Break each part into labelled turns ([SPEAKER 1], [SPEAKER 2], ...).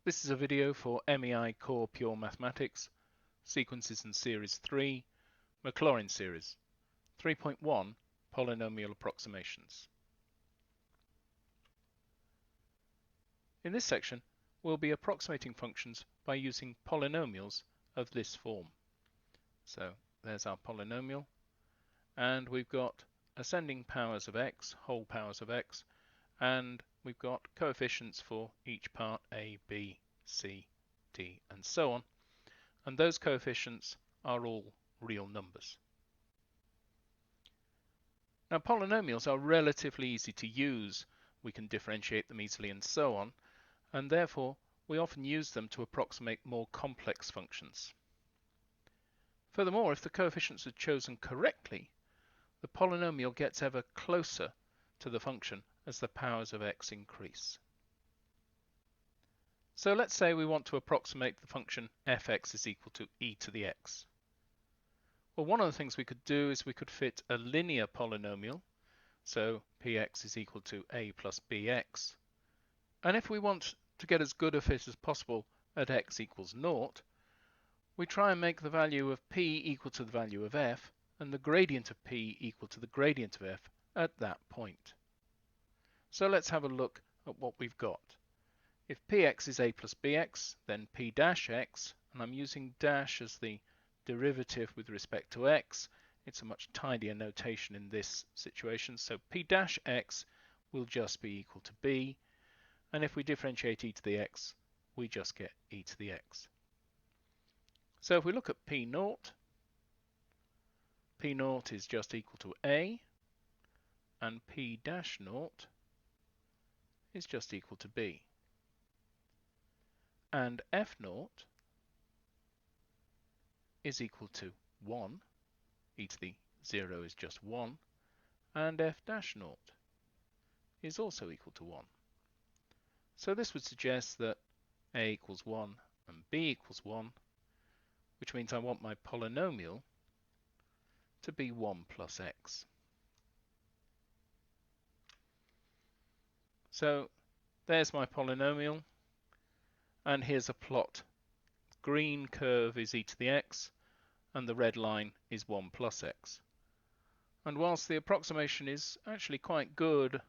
[SPEAKER 1] This is a video for MEI Core Pure Mathematics, Sequences in Series 3, Maclaurin Series, 3.1 Polynomial Approximations. In this section, we'll be approximating functions by using polynomials of this form. So there's our polynomial, and we've got ascending powers of x, whole powers of x, and we've got coefficients for each part a, b, c, d, and so on. And those coefficients are all real numbers. Now, polynomials are relatively easy to use. We can differentiate them easily and so on, and therefore we often use them to approximate more complex functions. Furthermore, if the coefficients are chosen correctly, the polynomial gets ever closer to the function as the powers of x increase. So let's say we want to approximate the function f(x) is equal to e to the x. Well, one of the things we could do is we could fit a linear polynomial, so px is equal to a plus bx. And if we want to get as good a fit as possible at x equals 0, we try and make the value of p equal to the value of f and the gradient of p equal to the gradient of f at that point. So let's have a look at what we've got. If px is a plus bx, then p dash x, and I'm using dash as the derivative with respect to x. It's a much tidier notation in this situation. So p dash x will just be equal to b, and if we differentiate e to the x, we just get e to the x. So if we look at p0, p0 is just equal to a, and p dash 0 is just equal to b. And f0 is equal to 1, e to the 0 is just 1, and f dash 0 is also equal to 1. So this would suggest that a equals 1 and b equals 1, which means I want my polynomial to be 1 plus x. So there's my polynomial, and here's a plot. Green curve is e to the x, and the red line is 1 plus x. And whilst the approximation is actually quite good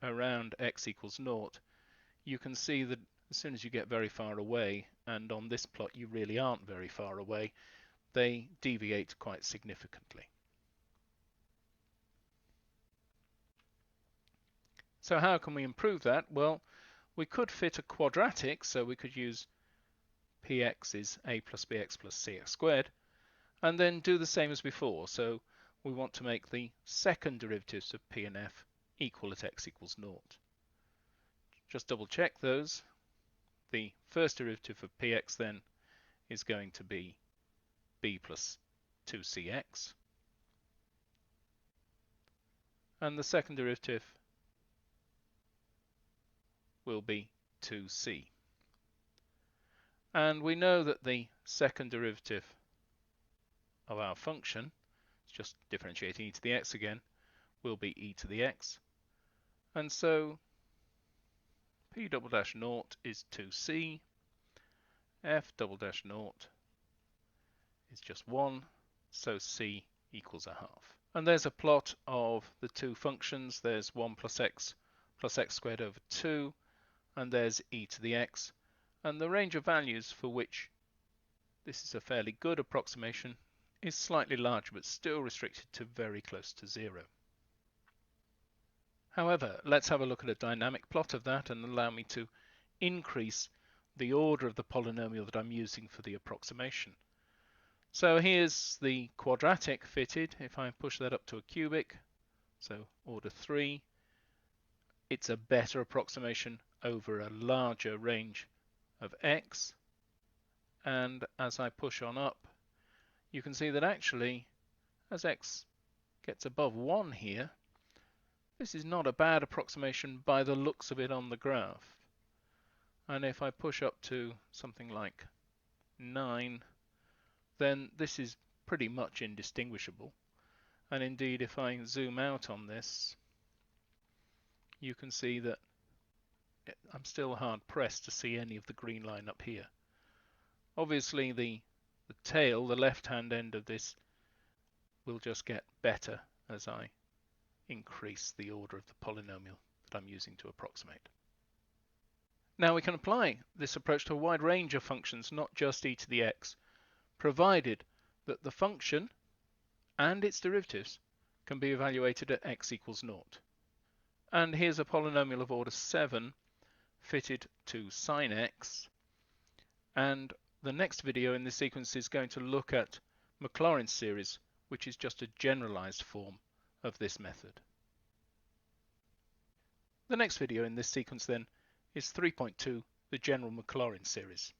[SPEAKER 1] around x equals 0, you can see that as soon as you get very far away, and on this plot you really aren't very far away, they deviate quite significantly. So how can we improve that? Well, we could fit a quadratic, so we could use px is a plus bx plus cx squared, and then do the same as before. So we want to make the second derivatives of p and f equal at x equals 0. Just double check those. The first derivative of px then is going to be b plus 2cx, and the second derivative will be 2c. And we know that the second derivative of our function, it's just differentiating e to the x again, will be e to the x. And so p double dash 0 is 2c, f double dash 0 is just 1, so c equals a half. And there's a plot of the two functions. There's 1 plus x squared over 2, and there's e to the x. And the range of values for which this is a fairly good approximation is slightly larger, but still restricted to very close to 0. However, let's have a look at a dynamic plot of that and allow me to increase the order of the polynomial that I'm using for the approximation. So here's the quadratic fitted. If I push that up to a cubic, so order 3, it's a better approximation over a larger range of x. And as I push on up, you can see that actually, as x gets above 1 here, this is not a bad approximation by the looks of it on the graph. And if I push up to something like 9, then this is pretty much indistinguishable. And indeed, if I zoom out on this, you can see that I'm still hard pressed to see any of the green line up here. Obviously the tail, the left-hand end of this, will just get better as I increase the order of the polynomial that I'm using to approximate. Now we can apply this approach to a wide range of functions, not just e to the x, provided that the function and its derivatives can be evaluated at x equals 0. And here's a polynomial of order 7 fitted to sine x, and the next video in this sequence is going to look at Maclaurin's series, which is just a generalized form of this method. The next video in this sequence then is 3.2, the general Maclaurin series.